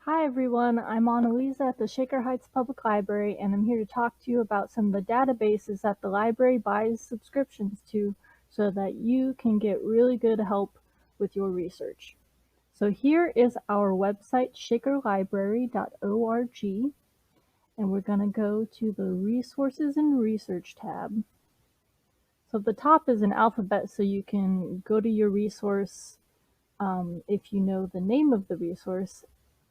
Hi everyone, I'm Annalisa at the Shaker Heights Public Library, and I'm here to talk to you about some of the databases that the library buys subscriptions to so that you can get really good help with your research. So here is our website, shakerlibrary.org, and we're going to go to the Resources and Research tab. So at the top is an alphabet, so you can go to your resource if you know the name of the resource.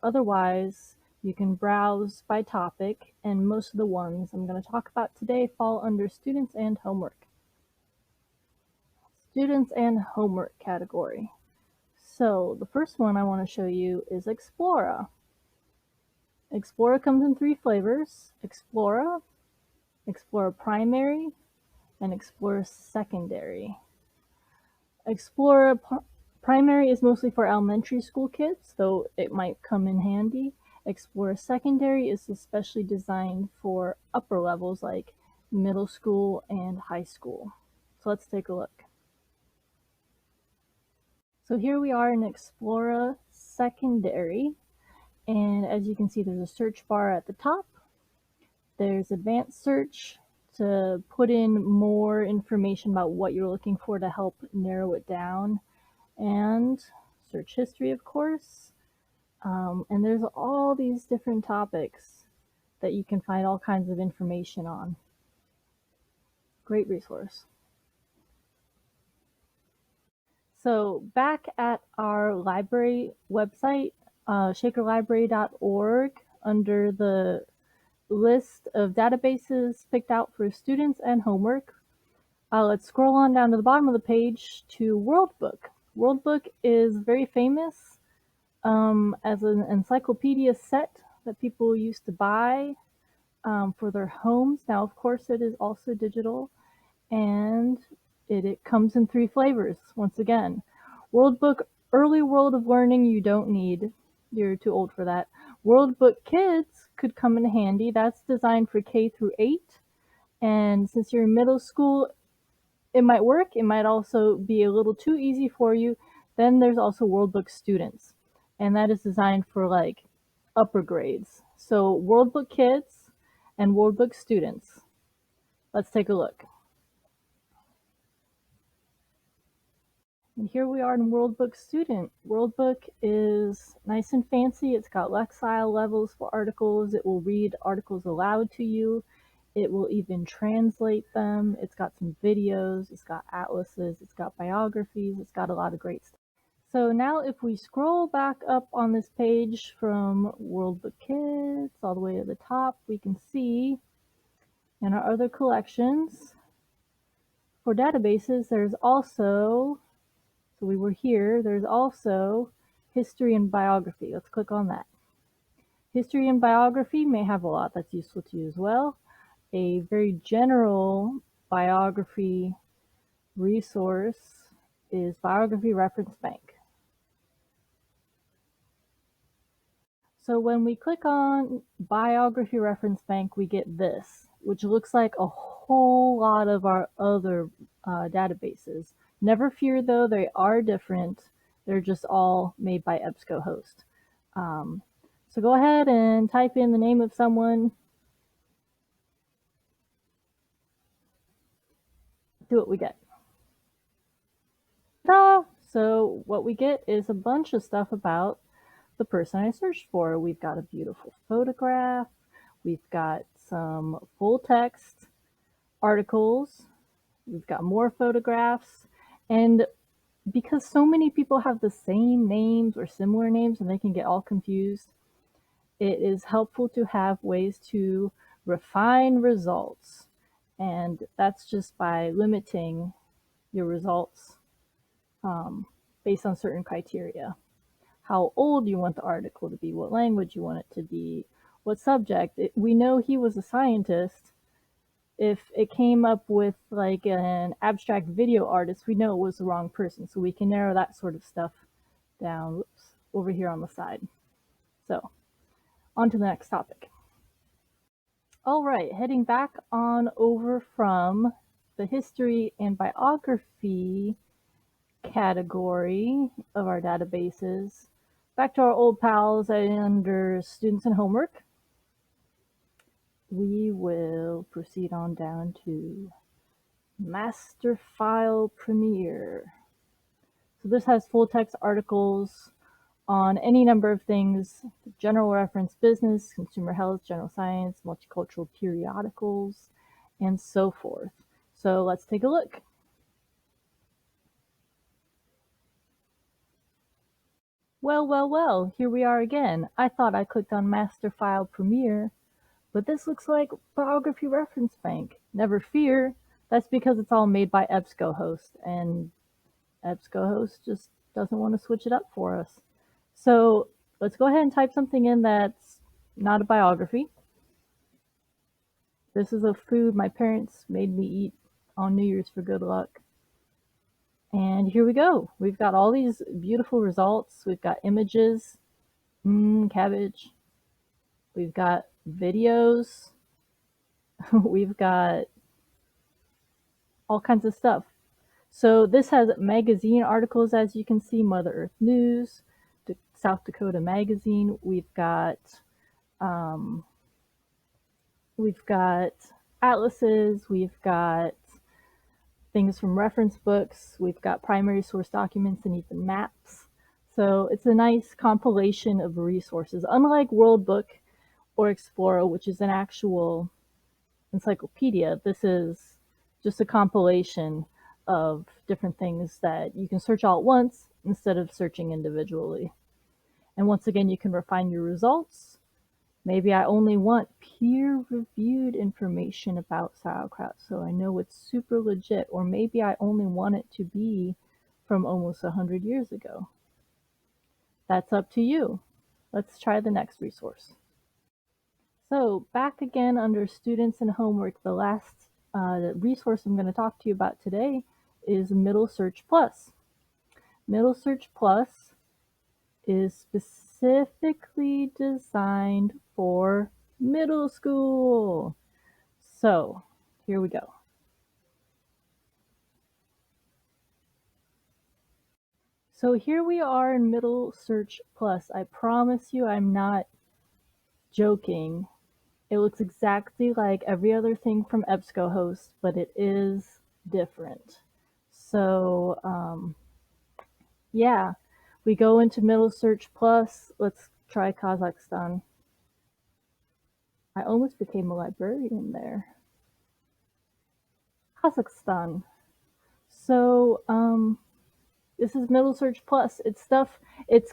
Otherwise, you can browse by topic, and most of the ones I'm going to talk about today fall under Students and Homework. Students and Homework category. So the first one I want to show you is Explora. Explora comes in 3 flavors: Explora, Explora Primary, and Explora Secondary. Explora Primary is mostly for elementary school kids, though it might come in handy. Explora Secondary is especially designed for upper levels like middle school and high school. So let's take a look. So here we are in Explora Secondary, and as you can see, there's a search bar at the top. There's advanced search to put in more information about what you're looking for to help narrow it down, and search history, of course. And there's all these different topics that you can find all kinds of information on. Great resource. So back at our library website, shakerlibrary.org, under the list of databases picked out for students and homework, let's scroll on down to the bottom of the page to WorldBook. WorldBook is very famous as an encyclopedia set that people used to buy for their homes. Now, of course, it is also digital, and it comes in 3 flavors. Once again, WorldBook Early World of Learning you don't need. You're too old for that. WorldBook Kids could come in handy. That's designed for K through 8. And since you're in middle school, it might work. It might also be a little too easy for you. Then there's also WorldBook Students, and that is designed for like upper grades. So WorldBook Kids and WorldBook Students. Let's take a look. And here we are in WorldBook Student. WorldBook is nice and fancy. It's got Lexile levels for articles. It will read articles aloud to you. It will even translate them. It's got some videos. It's got atlases. It's got biographies. It's got a lot of great stuff. So now if we scroll back up on this page from WorldBook Kids all the way to the top, we can see in our other collections for databases, there's also, so we were here, there's also history and biography. Let's click on that. History and biography may have a lot that's useful to you as well. A very general biography resource is Biography Reference Bank. So when we click on Biography Reference Bank, we get this, which looks like a whole lot of our other databases. Never fear though, they are different. They're just all made by EBSCOhost. So go ahead and type in the name of someone. See what we get. So what we get is a bunch of stuff about the person I searched for. We've got a beautiful photograph. We've got some full text articles. We've got more photographs. And because so many people have the same names or similar names and they can get all confused, it is helpful to have ways to refine results. And that's just by limiting your results based on certain criteria. How old you want the article to be, what language you want it to be, what subject. We know he was a scientist. If it came up with like an abstract video artist, we know it was the wrong person. So we can narrow that sort of stuff down over here on the side. So on to the next topic. All right, heading back on over from the history and biography category of our databases, back to our old pals under students and homework. We will proceed on down to Master File Premier. So this has full text articles on any number of things: general reference business, consumer health, general science, multicultural periodicals, and so forth. So let's take a look. Well, here we are again. I thought I clicked on Master File Premier, but this looks like Biography Reference Bank. Never fear, that's because it's all made by EBSCOhost, and EBSCOhost just doesn't want to switch it up for us. So let's go ahead and type something in that's not a biography. This is a food my parents made me eat on New Year's for good luck. And here we go. We've got all these beautiful results. We've got images, cabbage. We've got videos. We've got all kinds of stuff. So this has magazine articles, as you can see: Mother Earth News, South Dakota Magazine. We've got atlases. We've got things from reference books. We've got primary source documents and even maps. So it's a nice compilation of resources. Unlike World Book or Explorer, which is an actual encyclopedia, this is just a compilation of different things that you can search all at once instead of searching individually. And once again, you can refine your results. Maybe I only want peer-reviewed information about sauerkraut, so I know it's super legit. Or maybe I only want it to be from almost 100 years ago. That's up to you. Let's try the next resource. So back again under students and homework, the last resource I'm going to talk to you about today is Middle Search Plus. Middle Search Plus is specifically designed for middle school. So here we go. So here we are in Middle Search Plus. I promise you I'm not joking. It looks exactly like every other thing from EBSCOhost, but it is different. So yeah, we go into Middle Search Plus. Let's try Kazakhstan. I almost became a librarian there. Kazakhstan. So this is Middle Search Plus. It's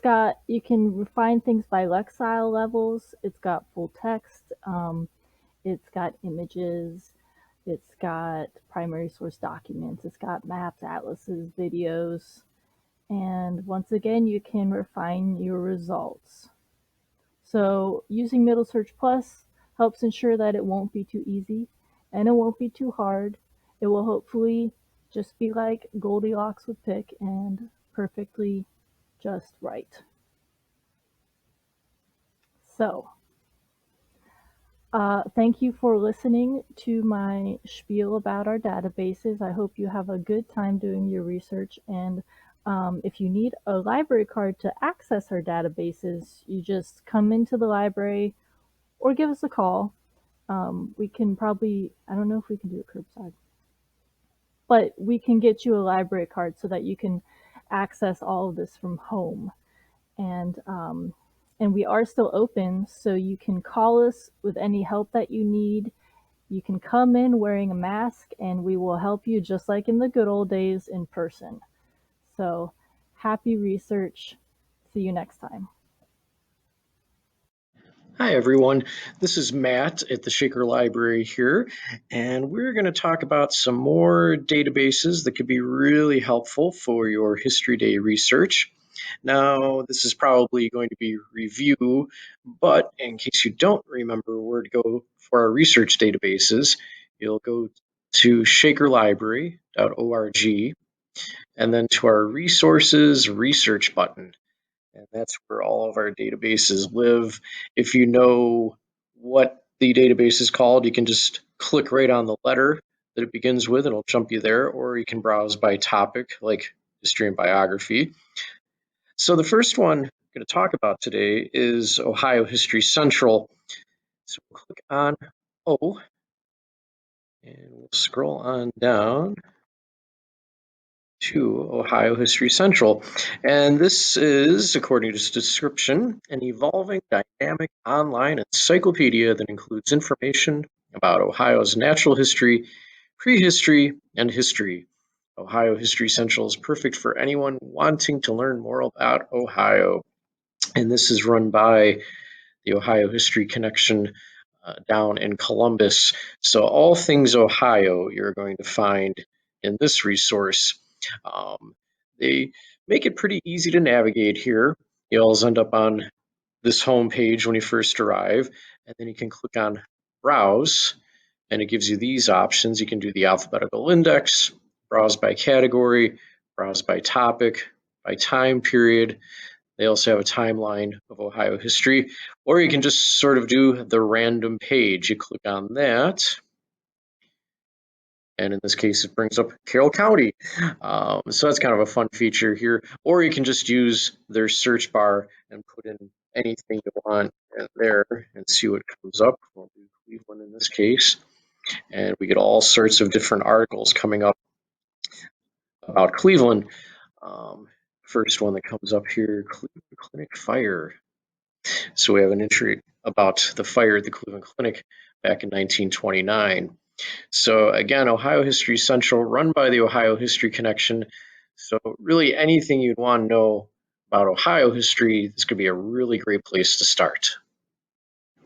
got, you can refine things by Lexile levels. It's got full text. It's got images. It's got primary source documents. It's got maps, atlases, videos. And once again, you can refine your results. So using Middle Search Plus helps ensure that it won't be too easy and it won't be too hard. It will hopefully just be like Goldilocks with pick and perfectly just right. So thank you for listening to my spiel about our databases. I hope you have a good time doing your research, and if you need a library card to access our databases, you just come into the library or give us a call. We can probably, I don't know if we can do it curbside, but we can get you a library card so that you can access all of this from home. And we are still open, so you can call us with any help that you need. You can come in wearing a mask, and we will help you just like in the good old days in person. So happy research. See you next time. Hi, everyone. This is Matt at the Shaker Library here, and we're going to talk about some more databases that could be really helpful for your History Day research. Now, this is probably going to be review, but in case you don't remember where to go for our research databases, you'll go to shakerlibrary.org and then to our resources research button. And that's where all of our databases live. If you know what the database is called, you can just click right on the letter that it begins with and it'll jump you there, or you can browse by topic like history and biography. So the first one I'm going to talk about today is Ohio History Central. So we'll click on O, and we'll scroll on down to Ohio History Central. And this is, according to its description, an evolving, dynamic online encyclopedia that includes information about Ohio's natural history, prehistory, and history. Ohio History Central is perfect for anyone wanting to learn more about Ohio. And this is run by the Ohio History Connection down in Columbus. So all things Ohio you're going to find in this resource. They make it pretty easy to navigate here. You always end up on this home page when you first arrive, and then you can click on Browse, and it gives you these options. You can do the alphabetical index, browse by category, browse by topic, by time period. They also have a timeline of Ohio history, or you can just sort of do the random page. You click on that, and in this case, it brings up Carroll County. So that's kind of a fun feature here. Or you can just use their search bar and put in anything you want in there and see what comes up. We'll do Cleveland in this case, and we get all sorts of different articles coming up about Cleveland. First one that comes up here, Cleveland Clinic fire. So we have an entry about the fire at the Cleveland Clinic back in 1929. So again, Ohio History Central, run by the Ohio History Connection. So really anything you'd want to know about Ohio history, this could be a really great place to start.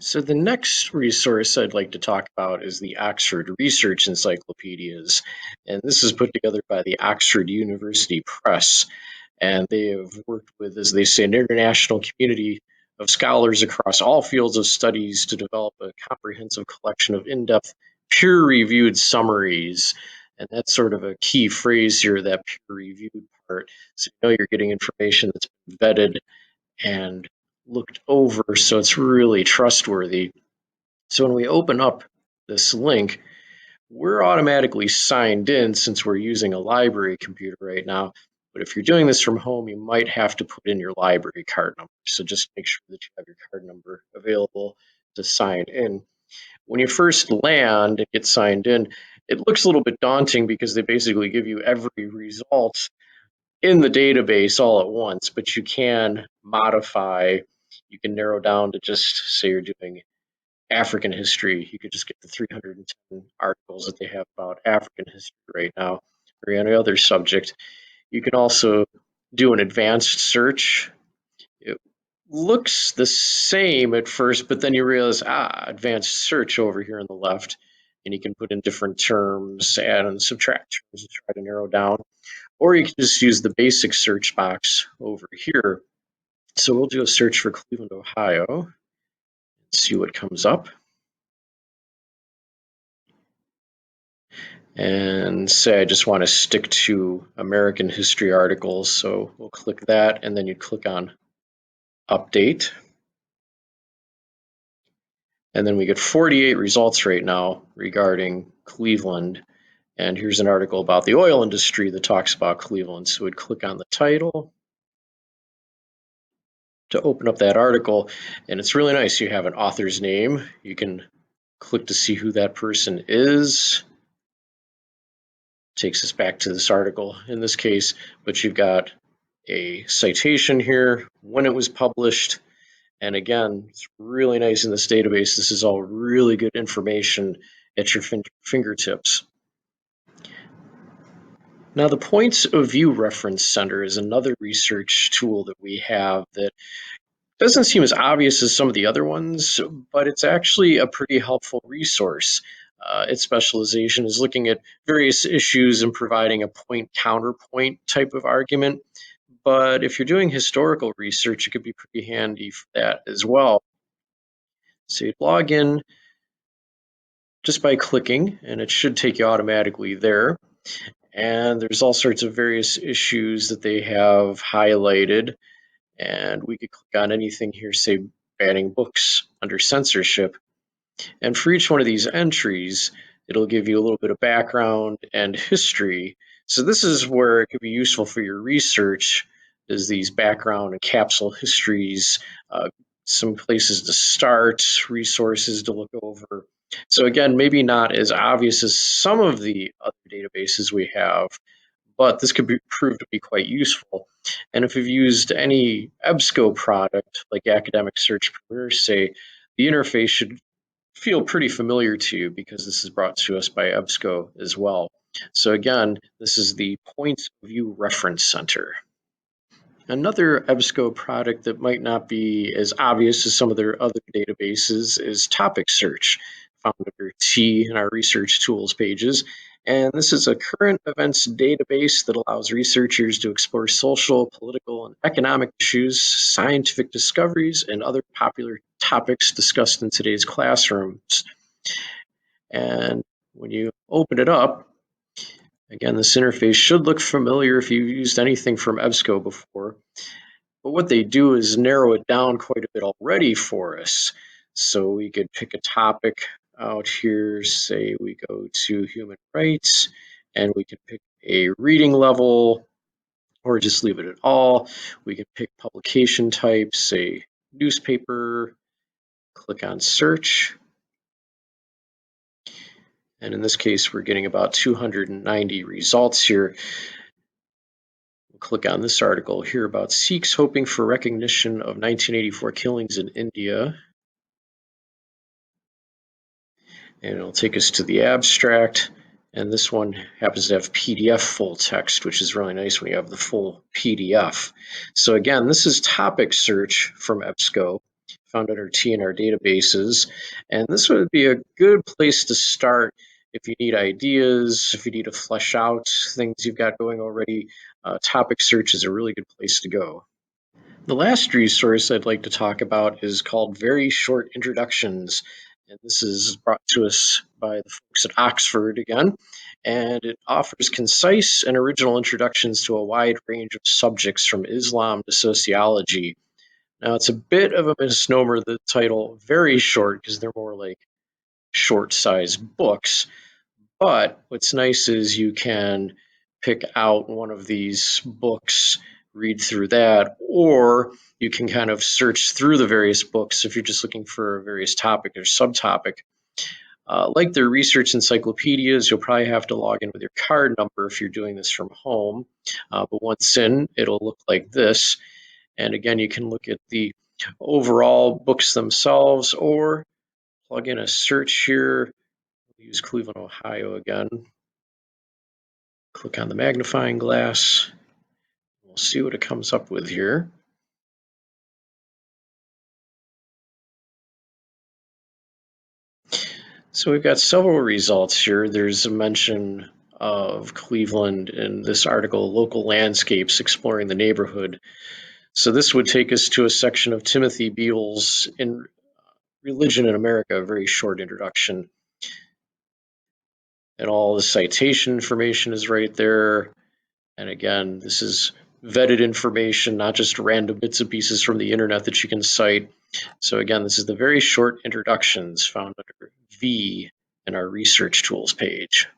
So the next resource I'd like to talk about is the Oxford Research Encyclopedias. And this is put together by the Oxford University Press. And they have worked with, as they say, an international community of scholars across all fields of studies to develop a comprehensive collection of in-depth, peer-reviewed summaries. And that's sort of a key phrase here, that peer-reviewed part. So you know you're getting information that's been vetted and looked over, so it's really trustworthy. So when we open up this link, we're automatically signed in since we're using a library computer right now. But if you're doing this from home, you might have to put in your library card number. So just make sure that you have your card number available to sign in. When you first land and get signed in, it looks a little bit daunting because they basically give you every result in the database all at once, but you can modify, you can narrow down to just say you're doing African history. You could just get the 310 articles that they have about African history right now, or any other subject. You can also do an advanced search. It looks the same at first, but then you realize, advanced search over here on the left, and you can put in different terms, add and subtract terms to try to narrow down. Or you can just use the basic search box over here. So we'll do a search for Cleveland, Ohio, and see what comes up. And say I just want to stick to American history articles. So we'll click that, and then you click on update. And then we get 48 results right now regarding Cleveland. And here's an article about the oil industry that talks about Cleveland. So we'd click on the title to open up that article. And it's really nice. You have an author's name. You can click to see who that person is. Takes us back to this article in this case, but you've got a citation here, when it was published. And again, it's really nice in this database. This is all really good information at your fingertips. Now, the Points of View Reference Center is another research tool that we have that doesn't seem as obvious as some of the other ones, but it's actually a pretty helpful resource. Its specialization is looking at various issues and providing a point-counterpoint type of argument. But if you're doing historical research, it could be pretty handy for that as well. So you'd log in just by clicking, and it should take you automatically there. And there's all sorts of various issues that they have highlighted. And we could click on anything here, say banning books under censorship. And for each one of these entries, it'll give you a little bit of background and history. So this is where it could be useful for your research is these background and capsule histories, some places to start, resources to look over. So again, maybe not as obvious as some of the other databases we have, but this could prove to be quite useful. And if you've used any EBSCO product like Academic Search Premier, say, the interface should feel pretty familiar to you because this is brought to us by EBSCO as well. So again, this is the Point of View Reference Center. Another EBSCO product that might not be as obvious as some of their other databases is Topic Search, found under T in our research tools pages. And this is a current events database that allows researchers to explore social, political, and economic issues, scientific discoveries, and other popular topics discussed in today's classrooms. And when you open it up, again, this interface should look familiar if you've used anything from EBSCO before. But what they do is narrow it down quite a bit already for us. So we could pick a topic out here, say we go to human rights, and we can pick a reading level, or just leave it at all. We can pick publication type, say newspaper, click on search. And in this case, we're getting about 290 results here. We'll click on this article here about Sikhs hoping for recognition of 1984 killings in India. And it'll take us to the abstract. And this one happens to have PDF full text, which is really nice when you have the full PDF. So again, this is topic search from EBSCO, found under T in our databases. And this would be a good place to start if you need ideas, if you need to flesh out things you've got going already. Topic search is a really good place to go. The last resource I'd like to talk about is called Very Short Introductions. And this is brought to us by the folks at Oxford again. And it offers concise and original introductions to a wide range of subjects from Islam to sociology. Now, it's a bit of a misnomer, the title very short, because they're more like short-sized books. But what's nice is you can pick out one of these books, read through that, or you can kind of search through the various books if you're just looking for a various topic or subtopic. Like their research encyclopedias, you'll probably have to log in with your card number if you're doing this from home. But once in, it'll look like this. And again, you can look at the overall books themselves or plug in a search here. Use Cleveland, Ohio again. Click on the magnifying glass. We'll see what it comes up with here. So we've got several results here. There's a mention of Cleveland in this article, Local Landscapes Exploring the Neighborhood. So this would take us to a section of Timothy Beale's In Religion in America, a very short introduction. And all the citation information is right there. And again, this is vetted information, not just random bits and pieces from the internet that you can cite. So again, this is the very short introductions found under V in our research tools page.